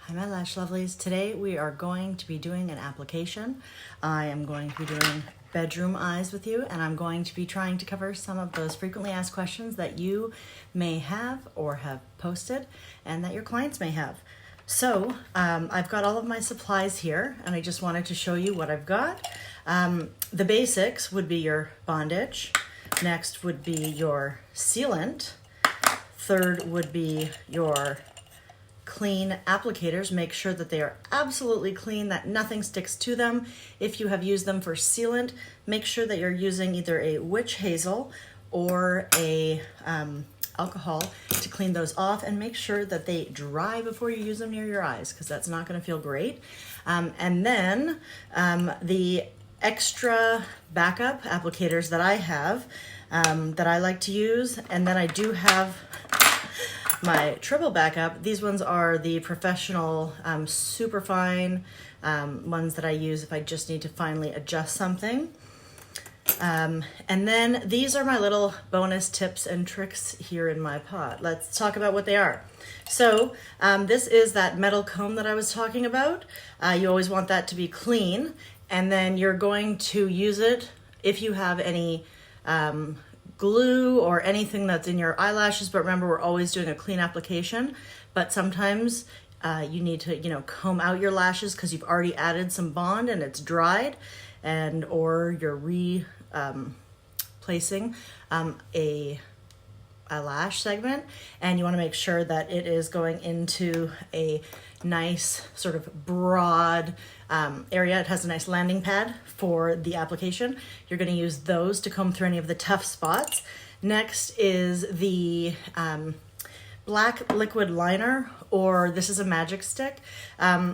Hi my lash lovelies. Today we are going to be doing an application. I am going to be doing bedroom eyes with you, and I'm going to be trying to cover some of those frequently asked questions that you may have or have posted and that your clients may have. So I've got all of my supplies here, and I just wanted to show you what I've got. The basics would be your bondage. Next would be your sealant. Third would be your clean applicators. Make sure that they are absolutely clean, that nothing sticks to them. If you have used them for sealant, make sure that you're using either a witch hazel or a alcohol to clean those off, and make sure that they dry before you use them near your eyes, because that's not going to feel great. And then the extra backup applicators that I have that I like to use, and then I do have my triple backup. These ones are the professional super fine ones that I use if I just need to finally adjust something. And then these are my little bonus tips and tricks here in my pot. Let's talk about what they are. So this is that metal comb that I was talking about. You always want that to be clean, and then you're going to use it if you have any glue or anything that's in your eyelashes. But remember, we're always doing a clean application, but sometimes you need to comb out your lashes because you've already added some bond and it's dried, and or you're replacing a lash segment, and you want to make sure that it is going into a nice sort of broad area. It has a nice landing pad for the application. You're going to use those to comb through any of the tough spots. Next is the black liquid liner, or this is a magic stick,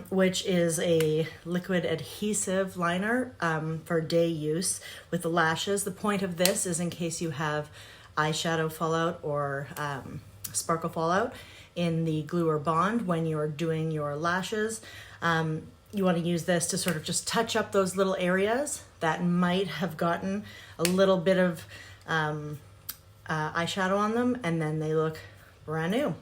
which is a liquid adhesive liner for day use with the lashes. The point of this is in case you have eyeshadow fallout or sparkle fallout in the glue or bond when you're doing your lashes. You want to use this to sort of just touch up those little areas that might have gotten a little bit of eyeshadow on them, and then they look brand new.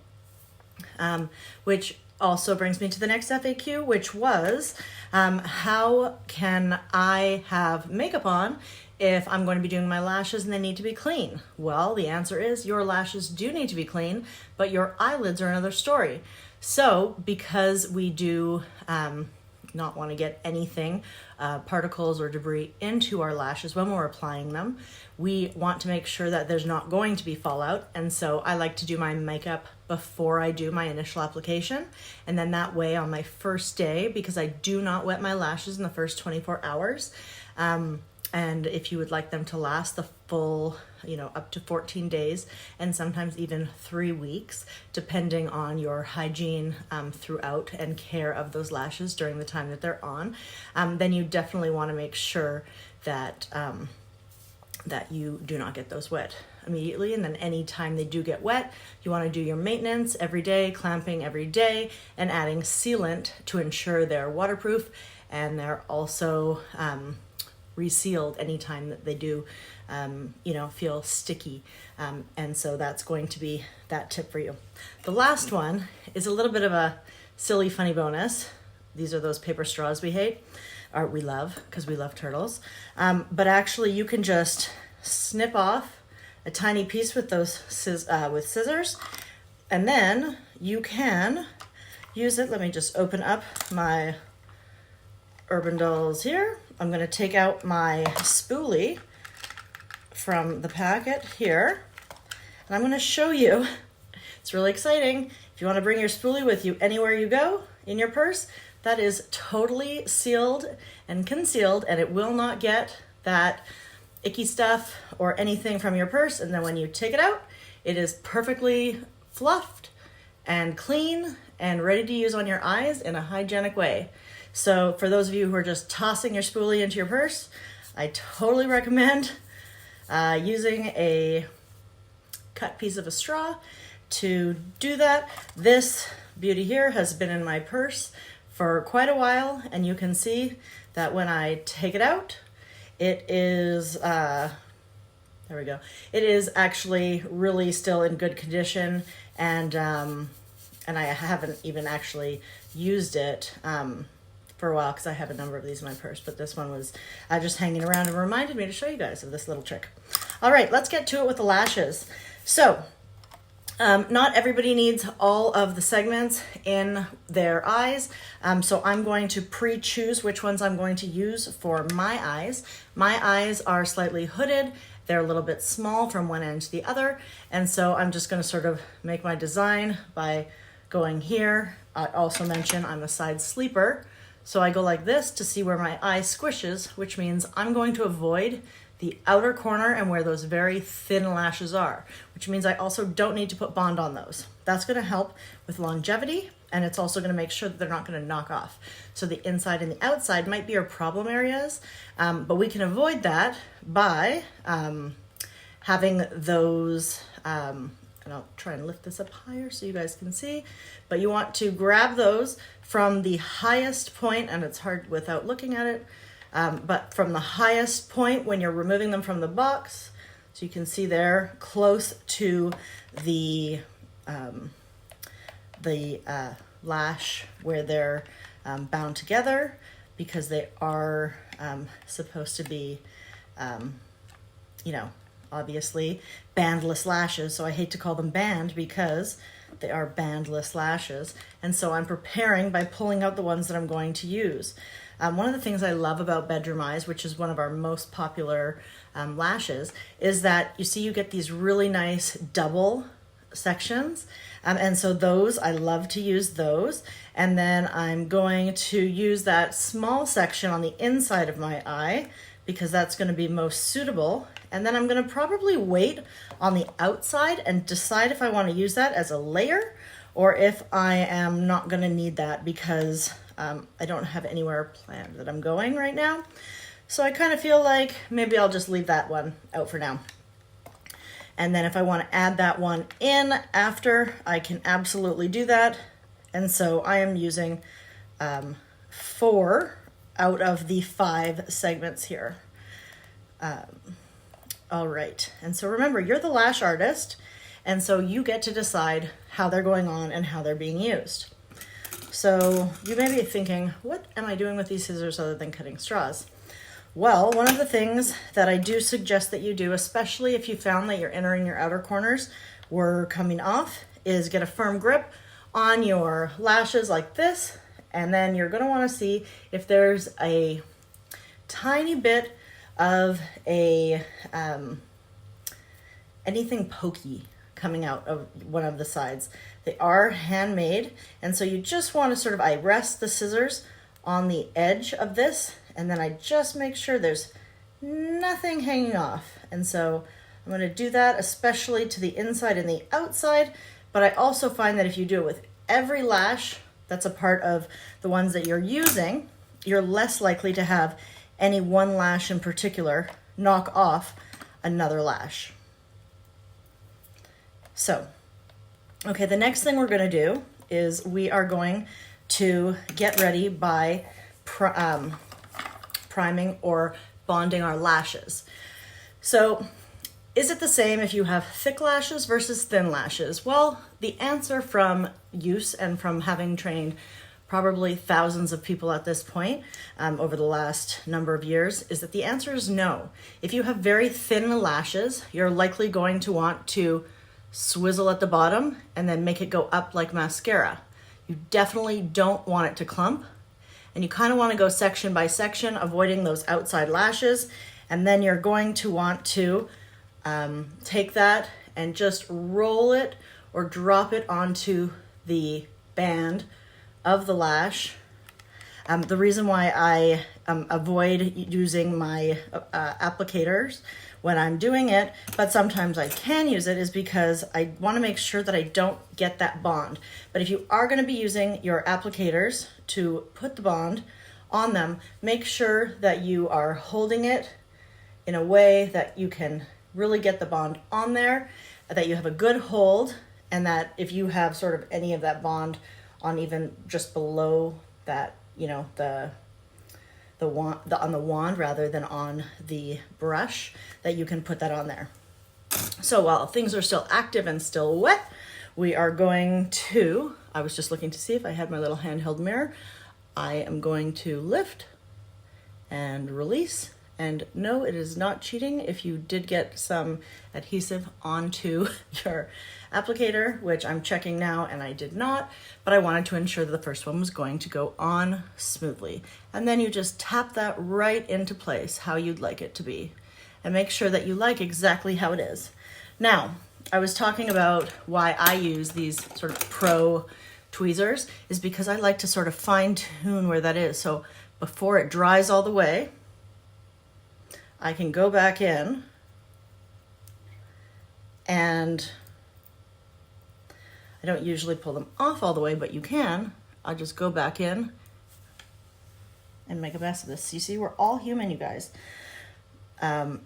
Which also brings me to the next FAQ, which was how can I have makeup on if I'm going to be doing my lashes and they need to be clean? Well, the answer is your lashes do need to be clean, but your eyelids are another story. So because we do not want to get anything, particles or debris into our lashes when we're applying them, we want to make sure that there's not going to be fallout. And so I like to do my makeup before I do my initial application. And then that way on my first day, because I do not wet my lashes in the first 24 hours, and if you would like them to last the full, up to 14 days, and sometimes even 3 weeks, depending on your hygiene throughout and care of those lashes during the time that they're on, then you definitely want to make sure that that you do not get those wet immediately. And then any time they do get wet, you want to do your maintenance every day, clamping every day, and adding sealant to ensure they're waterproof, and they're also resealed anytime that they do feel sticky, and so that's going to be that tip for you. The last one is a little bit of a silly funny bonus. These are those paper straws we hate, or we love, because we love turtles, but actually you can just snip off a tiny piece with those with scissors, and then you can use it. Let me just open up my Urban Dolls here. I'm going to take out my spoolie from the packet here, and I'm going to show you. It's really exciting. If you want to bring your spoolie with you anywhere you go in your purse, that is totally sealed and concealed, and it will not get that icky stuff or anything from your purse. And then when you take it out, it is perfectly fluffed and clean and ready to use on your eyes in a hygienic way. So for those of you who are just tossing your spoolie into your purse, I totally recommend using a cut piece of a straw to do that. This beauty here has been in my purse for quite a while, and you can see that when I take it out, it is, there we go. It is actually really still in good condition, and and I haven't even actually used it for a while because I have a number of these in my purse, but this one was just hanging around and reminded me to show you guys of this little trick. All right, let's get to it with the lashes. So not everybody needs all of the segments in their eyes, so I'm going to pre-choose which ones I'm going to use for my eyes. My eyes are slightly hooded. They're a little bit small from one end to the other, and so I'm just going to sort of make my design by going here. I also mention I'm a side sleeper, so I go like this to see where my eye squishes, which means I'm going to avoid the outer corner and where those very thin lashes are, which means I also don't need to put bond on those. That's gonna help with longevity, and it's also gonna make sure that they're not gonna knock off. So the inside and the outside might be our problem areas, but we can avoid that by having those, and I'll try and lift this up higher so you guys can see, but you want to grab those from the highest point, and it's hard without looking at it, but from the highest point when you're removing them from the box, so you can see there close to the lash where they're bound together, because they are supposed to be, you know, obviously bandless lashes. So I hate to call them band because they are bandless lashes. And so I'm preparing by pulling out the ones that I'm going to use. One of the things I love about Bedroom Eyes, which is one of our most popular lashes, is that you see you get these really nice double sections. And so those, I love to use those. And then I'm going to use that small section on the inside of my eye because that's going to be most suitable. And then I'm going to probably wait on the outside and decide if I want to use that as a layer or if I am not going to need that because I don't have anywhere planned that I'm going right now. So I kind of feel like maybe I'll just leave that one out for now. And then if I want to add that one in after, I can absolutely do that. And so I am using 4 out of the 5 segments here. All right, and so remember, you're the lash artist, and so you get to decide how they're going on and how they're being used. So you may be thinking, what am I doing with these scissors other than cutting straws? Well, one of the things that I do suggest that you do, especially if you found that your inner and your outer corners were coming off, is get a firm grip on your lashes like this, and then you're going to want to see if there's a tiny bit of a anything pokey coming out of one of the sides. They are handmade, and so you just want to sort of, I rest the scissors on the edge of this, and then I just make sure there's nothing hanging off. And so I'm going to do that especially to the inside and the outside, but I also find that if you do it with every lash that's a part of the ones that you're using, you're less likely to have any one lash in particular knock off another lash. So, okay, the next thing we're going to do is we are going to get ready by priming or bonding our lashes. So, is it the same if you have thick lashes versus thin lashes? Well, the answer from use and from having trained probably thousands of people at this point over the last number of years is that the answer is no. If you have very thin lashes, you're likely going to want to swizzle at the bottom and then make it go up like mascara. You definitely don't want it to clump, and you kind of want to go section by section, avoiding those outside lashes, and then you're going to want to take that and just roll it or drop it onto the band of the lash. The reason why I avoid using my applicators when I'm doing it, but sometimes I can use it, is because I want to make sure that I don't get that bond. But if you are going to be using your applicators to put the bond on them, make sure that you are holding it in a way that you can really get the bond on there, that you have a good hold, and that if you have sort of any of that bond on even just below that, you know, on the wand rather than on the brush, that you can put that on there. So while things are still active and still wet, we are going to I was just looking to see if I had my little handheld mirror. I am going to lift and release. And no, it is not cheating if you did get some adhesive onto your applicator, which I'm checking now and I did not, but I wanted to ensure that the first one was going to go on smoothly. And then you just tap that right into place how you'd like it to be and make sure that you like exactly how it is. Now, I was talking about why I use these sort of pro tweezers is because I like to sort of fine tune where that is. So before it dries all the way, I can go back in and I don't usually pull them off all the way, but you can. I'll just go back in and make a mess of this. You see, we're all human, you guys. Go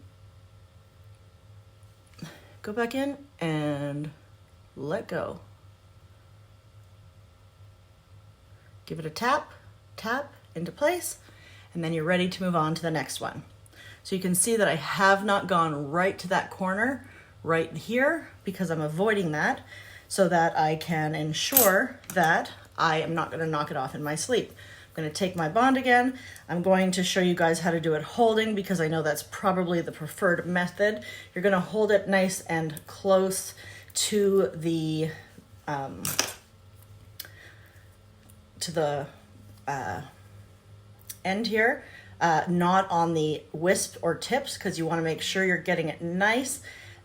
back in and let go. Give it a tap, tap into place, and then you're ready to move on to the next one. So you can see that I have not gone right to that corner right here because I'm avoiding that so that I can ensure that I am not going to knock it off in my sleep. I'm going to take my bond again. I'm going to show you guys how to do it holding because I know that's probably the preferred method. You're going to hold it nice and close to the end here. Not on the wisp or tips because you want to make sure you're getting it nice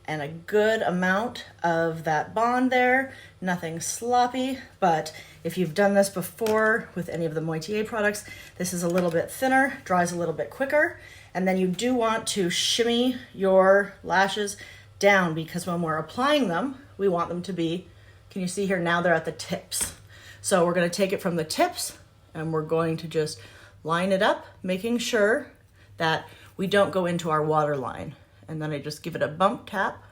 and a good amount of that bond there, nothing sloppy. But if you've done this before with any of the Moitié products, this is a little bit thinner, dries a little bit quicker. And then you do want to shimmy your lashes down because when we're applying them, we want them to be, can you see here now they're at the tips. So we're going to take it from the tips and we're going to just line it up, making sure that we don't go into our water line. And then I just give it a bump tap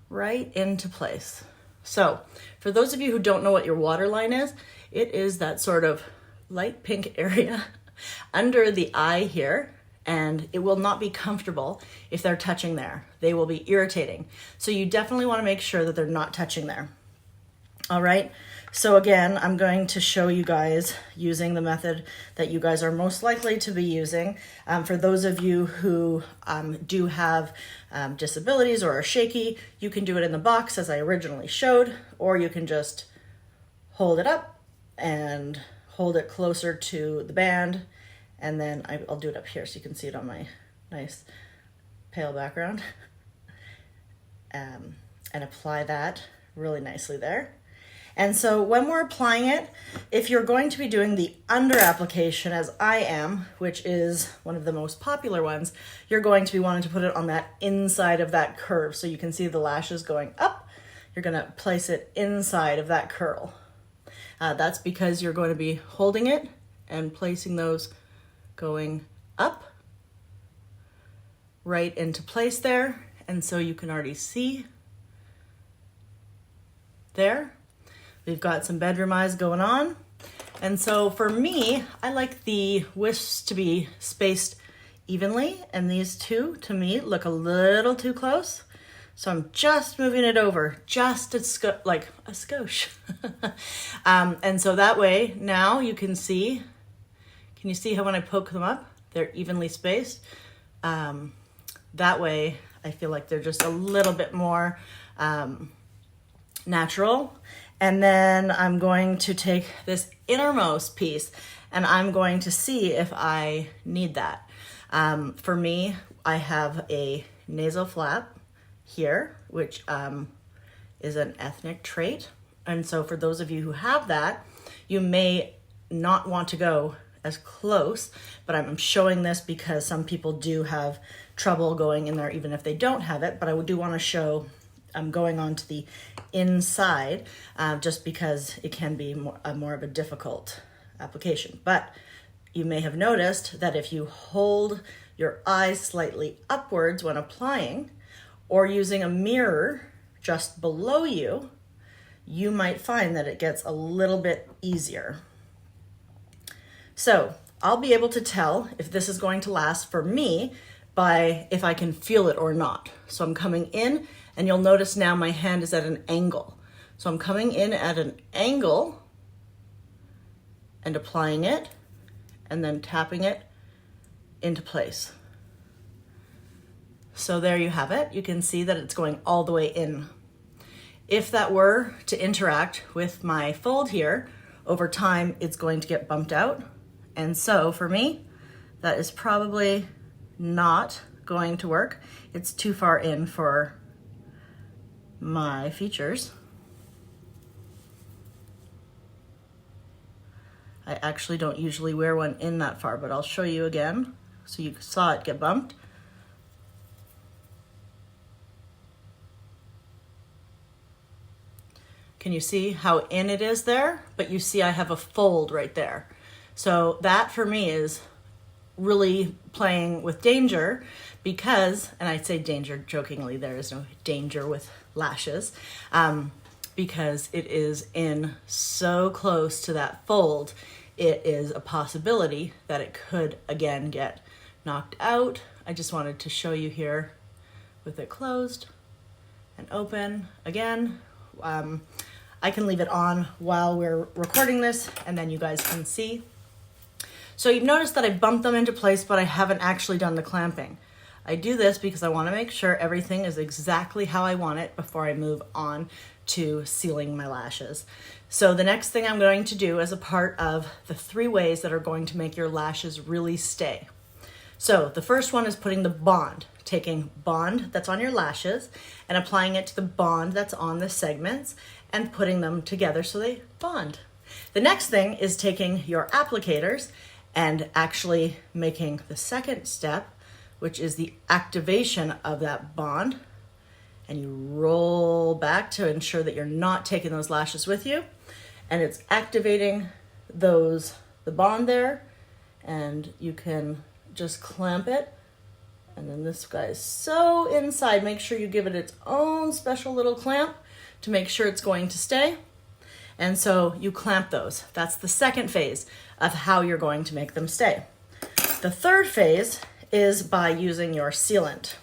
right into place. So for those of you who don't know what your water line is, it is that sort of light pink area under the eye here, and it will not be comfortable if they're touching there. They will be irritating. So you definitely want to make sure that they're not touching there. All right. So again, I'm going to show you guys using the method that you guys are most likely to be using. For those of you who do have disabilities or are shaky, you can do it in the box as I originally showed, or you can just hold it up and hold it closer to the band. And then I'll do it up here so you can see it on my nice pale background. And apply that really nicely there. And so when we're applying it, if you're going to be doing the under application as I am, which is one of the most popular ones, you're going to be wanting to put it on that inside of that curve. So you can see the lashes going up. You're going to place it inside of that curl. That's because you're going to be holding it and placing those going up right into place there. And so you can already see there. We've got some bedroom eyes going on. And so for me, I like the wisps to be spaced evenly. And these two, to me, look a little too close. So I'm just moving it over, just like a skosh. And so that way, now you can see, you see how when I poke them up, they're evenly spaced? That way, I feel like they're just a little bit more natural. And then I'm going to take this innermost piece and I'm going to see if I need that. For me, I have a nasal flap here, which is an ethnic trait. And so for those of you who have that, you may not want to go as close, but I'm showing this because some people do have trouble going in there even if they don't have it. But I do want to show I'm going on to the inside just because it can be more of a difficult application. But you may have noticed that if you hold your eyes slightly upwards when applying or using a mirror just below you, you might find that it gets a little bit easier. So I'll be able to tell if this is going to last for me by if I can feel it or not. So I'm coming in and you'll notice now my hand is at an angle. So I'm coming in at an angle and applying it and then tapping it into place. So there you have it. You can see that it's going all the way in. If that were to interact with my fold here, over time it's going to get bumped out. And so for me, that is probably not going to work. It's too far in for my features. I actually don't usually wear one in that far, but I'll show you again. So you saw it get bumped. Can you see how in it is there? But you see I have a fold right there. So that for me is really playing with danger because, and I say danger jokingly, there is no danger with lashes, because it is in so close to that fold, it is a possibility that it could again get knocked out. I just wanted to show you here with it closed and open again. I can leave it on while we're recording this and then you guys can see. So you've noticed that I bumped them into place, but I haven't actually done the clamping. I do this because I want to make sure everything is exactly how I want it before I move on to sealing my lashes. So the next thing I'm going to do as a part of the 3 ways that are going to make your lashes really stay. So the first one is putting the bond, taking bond that's on your lashes and applying it to the bond that's on the segments and putting them together so they bond. The next thing is taking your applicators and actually making the second step, which is the activation of that bond. And you roll back to ensure that you're not taking those lashes with you. And it's activating the bond there, and you can just clamp it. And then this guy is so inside, make sure you give it its own special little clamp to make sure it's going to stay. And so you clamp those. That's the second phase of how you're going to make them stay. The third phase is by using your sealant.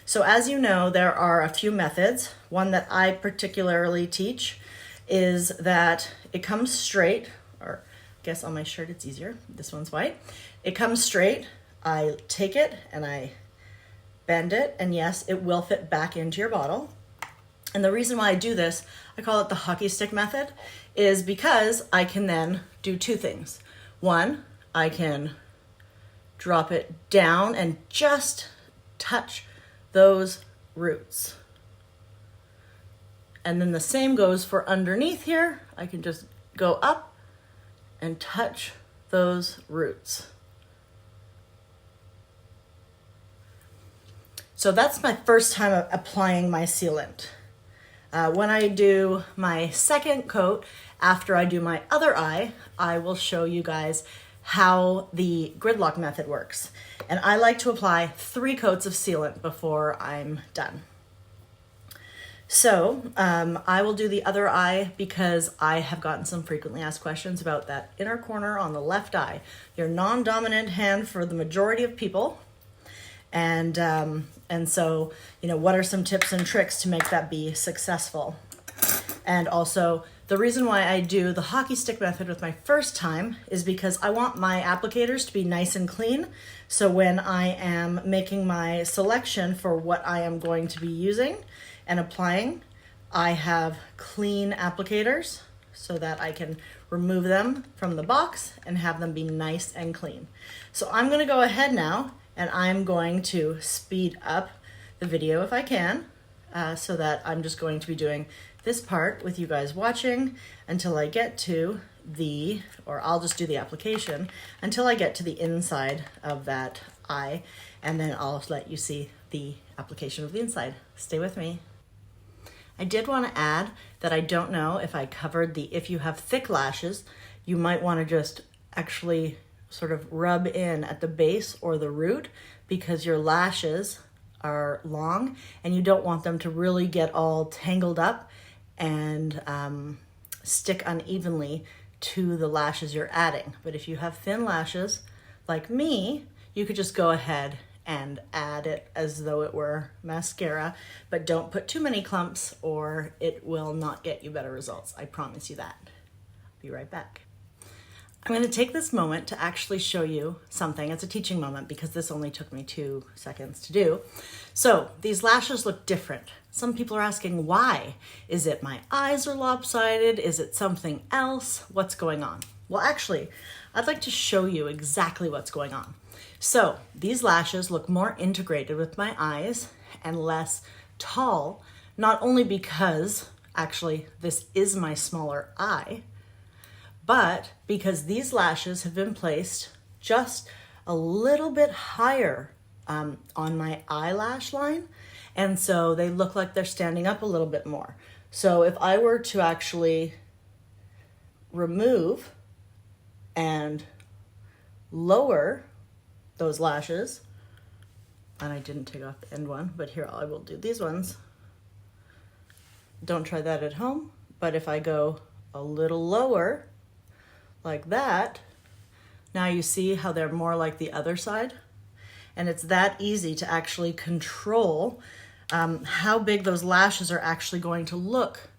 So as you know, there are a few methods. One that I particularly teach is that it comes straight, or I guess on my shirt it's easier, this one's white. It comes straight, I take it and I bend it, and yes, it will fit back into your bottle. And the reason why I do this, I call it the hockey stick method, is because I can then do 2 things. One, I can drop it down and just touch those roots. And then the same goes for underneath here. I can just go up and touch those roots. So that's my first time of applying my sealant. When I do my second coat, after I do my other eye, I will show you guys how the gridlock method works. And I like to apply 3 coats of sealant before I'm done. So I will do the other eye because I have gotten some frequently asked questions about that inner corner on the left eye, your non-dominant hand for the majority of people. And so, you know, what are some tips and tricks to make that be successful? And also, the reason why I do the hockey stick method with my first time is because I want my applicators to be nice and clean. So when I am making my selection for what I am going to be using and applying, I have clean applicators so that I can remove them from the box and have them be nice and clean. So I'm going to go ahead now and I'm going to speed up the video if I can, so that I'm just going to be doing this part with you guys watching until I get to or I'll just do the application until I get to the inside of that eye, and then I'll let you see the application of the inside. Stay with me. I did want to add that I don't know if I covered if you have thick lashes, you might want to just actually sort of rub in at the base or the root because your lashes are long and you don't want them to really get all tangled up and stick unevenly to the lashes you're adding. But if you have thin lashes like me, you could just go ahead and add it as though it were mascara, but don't put too many clumps or it will not get you better results. I promise you that. Be right back. I'm going to take this moment to actually show you something. It's a teaching moment because this only took me 2 seconds to do. So these lashes look different. Some people are asking why. Is it my eyes are lopsided? Is it something else? What's going on? Well, actually, I'd like to show you exactly what's going on. So these lashes look more integrated with my eyes and less tall, not only because actually this is my smaller eye, but because these lashes have been placed just a little bit higher on my eyelash line. And so they look like they're standing up a little bit more. So if I were to actually remove and lower those lashes, and I didn't take off the end one, but here I will do these ones. Don't try that at home, but if I go a little lower, like that, now you see how they're more like the other side? And it's that easy to actually control how big those lashes are actually going to look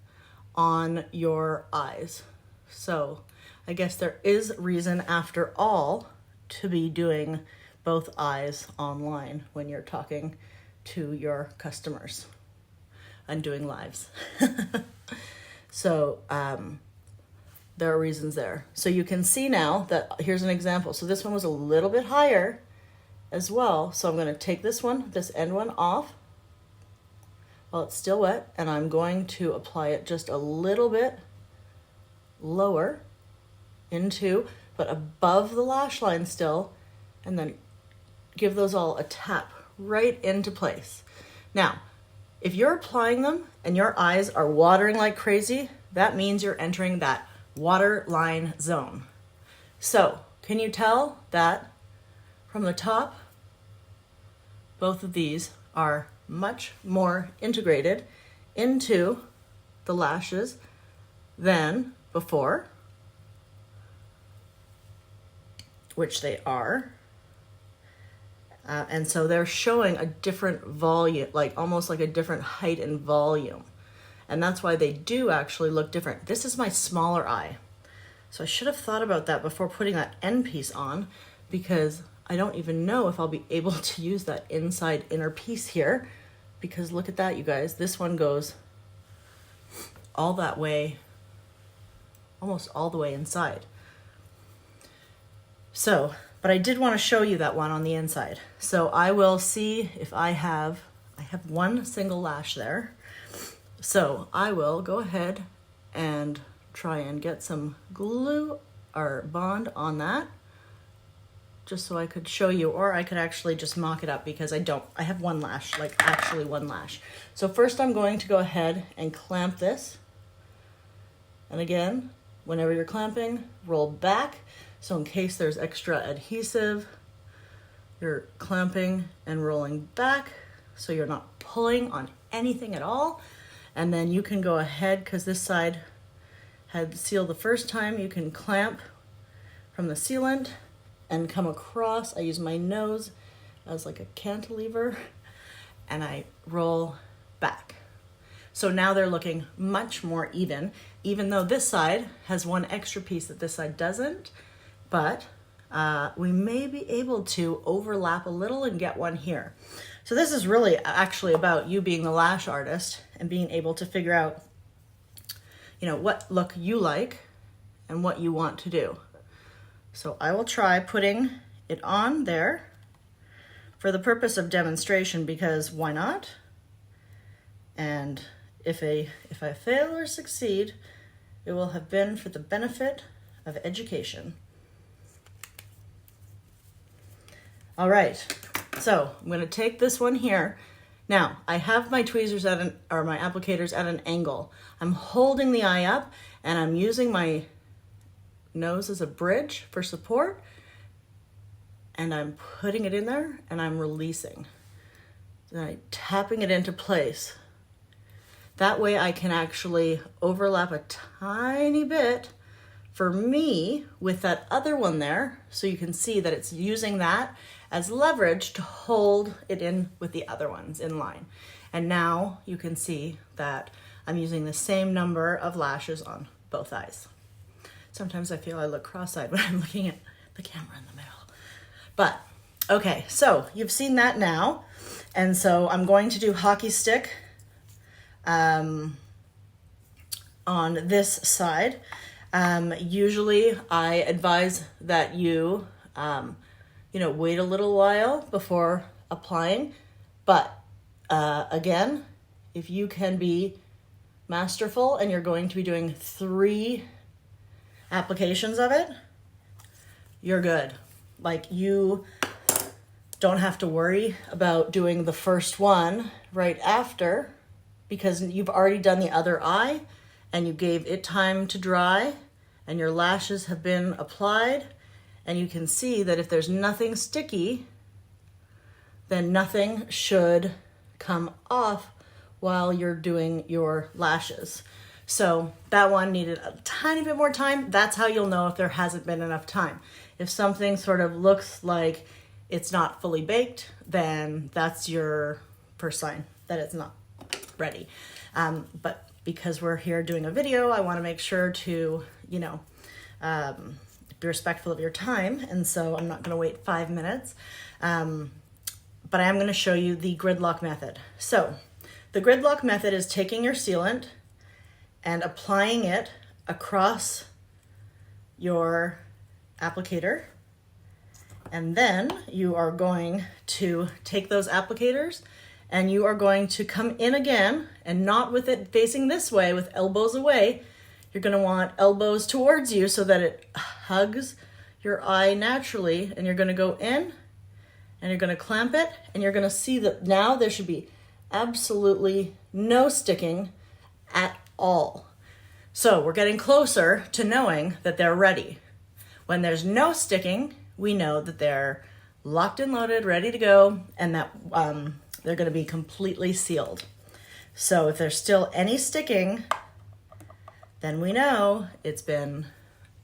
on your eyes. So I guess there is reason after all to be doing both eyes online when you're talking to your customers and doing lives. So there are reasons there. So you can see now that here's an example. So this one was a little bit higher as well. So I'm going to take this one, this end one off while it's still wet, and I'm going to apply it just a little bit lower into, but above the lash line still, and then give those all a tap right into place. Now, if you're applying them and your eyes are watering like crazy, that means you're entering that waterline zone. So, can you tell that from the top, both of these are much more integrated into the lashes than before, which they are. And so they're showing a different volume, like almost like a different height and volume. And that's why they do actually look different. This is my smaller eye. So I should have thought about that before putting that end piece on, because I don't even know if I'll be able to use that inside inner piece here, because look at that, you guys. This one goes all that way, almost all the way inside. So, but I did want to show you that one on the inside. I will see if I have one single lash there. So I will go ahead and try and get some glue or bond on that, just so I could show you, or I could actually just mock it up because I have one lash, like actually one lash. So first I'm going to go ahead and clamp this. And again, whenever you're clamping, roll back. So in case there's extra adhesive, you're clamping and rolling back so you're not pulling on anything at all. And then you can go ahead, because this side had sealed the first time, you can clamp from the sealant and come across. I use my nose as like a cantilever and I roll back. So now they're looking much more even though this side has one extra piece that this side doesn't. But we may be able to overlap a little and get one here. So this is really actually about you being the lash artist and being able to figure out, what look you like and what you want to do. So I will try putting it on there for the purpose of demonstration, because why not? And if I fail or succeed, it will have been for the benefit of education. All right, so I'm going to take this one here. Now, I have my tweezers my applicators at an angle. I'm holding the eye up and I'm using my nose as a bridge for support, and I'm putting it in there and I'm releasing. Then I'm tapping it into place. That way I can actually overlap a tiny bit for me with that other one there, so you can see that it's using that as leverage to hold it in with the other ones in line. And now you can see that I'm using the same number of lashes on both eyes. Sometimes I feel I look cross-eyed when I'm looking at the camera in the middle. But, okay, so you've seen that now. And so I'm going to do hockey stick on this side. Usually I advise that you, wait a little while before applying. But again, if you can be masterful and you're going to be doing 3 applications of it, you're good. Like, you don't have to worry about doing the first one right after, because you've already done the other eye and you gave it time to dry and your lashes have been applied, and you can see that if there's nothing sticky, then nothing should come off while you're doing your lashes. So that one needed a tiny bit more time. That's how you'll know if there hasn't been enough time. If something sort of looks like it's not fully baked, then that's your first sign that it's not ready. But because we're here doing a video, I want to make sure to, be respectful of your time. And so I'm not going to wait 5 minutes. But I am going to show you the gridlock method. So the gridlock method is taking your sealant and applying it across your applicator. And then you are going to take those applicators and you are going to come in again, and not with it facing this way, with elbows away. You're going to want elbows towards you so that it hugs your eye naturally. And you're going to go in and you're going to clamp it, and you're going to see that now there should be absolutely no sticking at all. So we're getting closer to knowing that they're ready. When there's no sticking, we know that they're locked and loaded, ready to go, and that they're going to be completely sealed. So if there's still any sticking, then we know it's been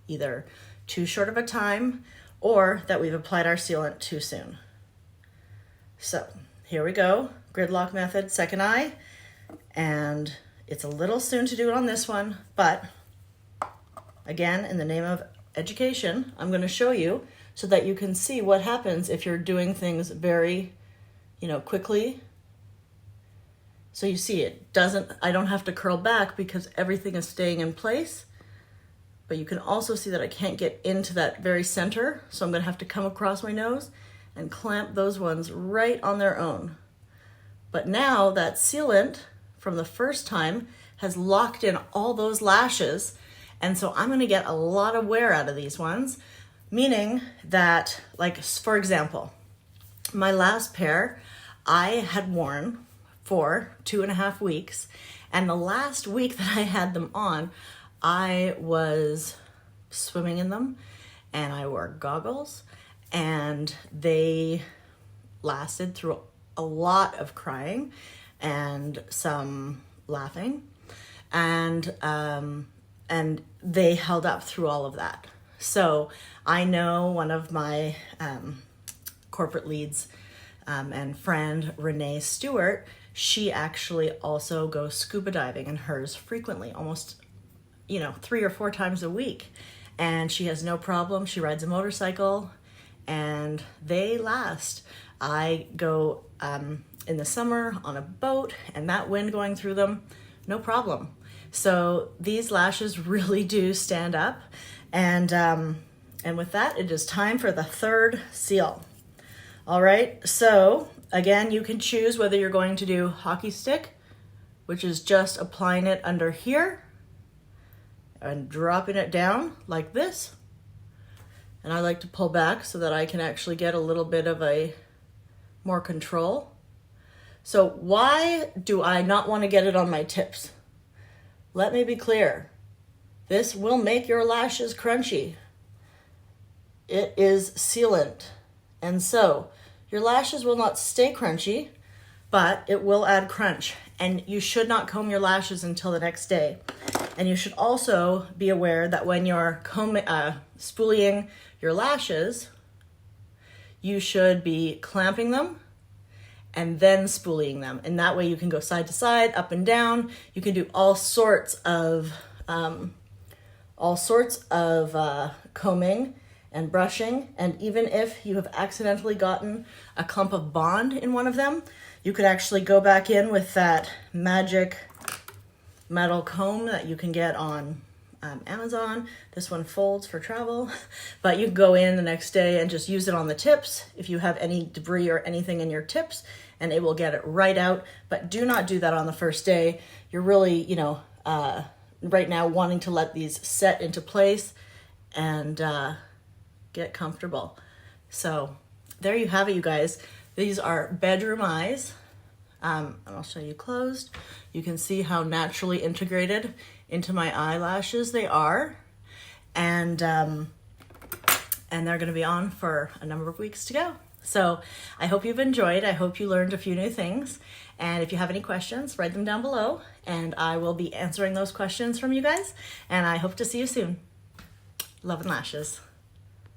either too short of a time or that we've applied our sealant too soon. So here we go, gridlock method, second eye, and it's a little soon to do it on this one, but again, in the name of education, I'm going to show you so that you can see what happens if you're doing things very, quickly. So you see I don't have to curl back because everything is staying in place, but you can also see that I can't get into that very center. So I'm going to have to come across my nose and clamp those ones right on their own. But now that sealant from the first time has locked in all those lashes. And so I'm going to get a lot of wear out of these ones, meaning that, like, for example, my last pair I had worn for 2.5 weeks. And the last week that I had them on, I was swimming in them and I wore goggles, and they lasted through a lot of crying and some laughing, and they held up through all of that. So I know one of my corporate leads and friend, Renee Stewart, she actually also goes scuba diving in hers frequently, almost 3 or 4 times a week. And she has no problem. She rides a motorcycle and they last. I go in the summer on a boat, and that wind going through them, no problem. So these lashes really do stand up. And with that, it is time for the third seal. All right, so again, you can choose whether you're going to do hockey stick, which is just applying it under here and dropping it down like this. And I like to pull back so that I can actually get a little bit of a more control. So why do I not want to get it on my tips? Let me be clear. This will make your lashes crunchy. It is sealant. And so your lashes will not stay crunchy, but it will add crunch. And you should not comb your lashes until the next day. And you should also be aware that when you're spooling your lashes, you should be clamping them and then spooling them. And that way you can go side to side, up and down. You can do all sorts of all sorts of combing and brushing, and even if you have accidentally gotten a clump of bond in one of them, you could actually go back in with that magic metal comb that you can get on Amazon. This one folds for travel, but you can go in the next day and just use it on the tips if you have any debris or anything in your tips, and it will get it right out. But do not do that on the first day. You're really, right now wanting to let these set into place and get comfortable. So there you have it, you guys. These are bedroom eyes. And I'll show you closed. You can see how naturally integrated into my eyelashes they are. And they're gonna be on for a number of weeks to go. So I hope you've enjoyed. I hope you learned a few new things. And if you have any questions, write them down below and I will be answering those questions from you guys. And I hope to see you soon. Love and lashes.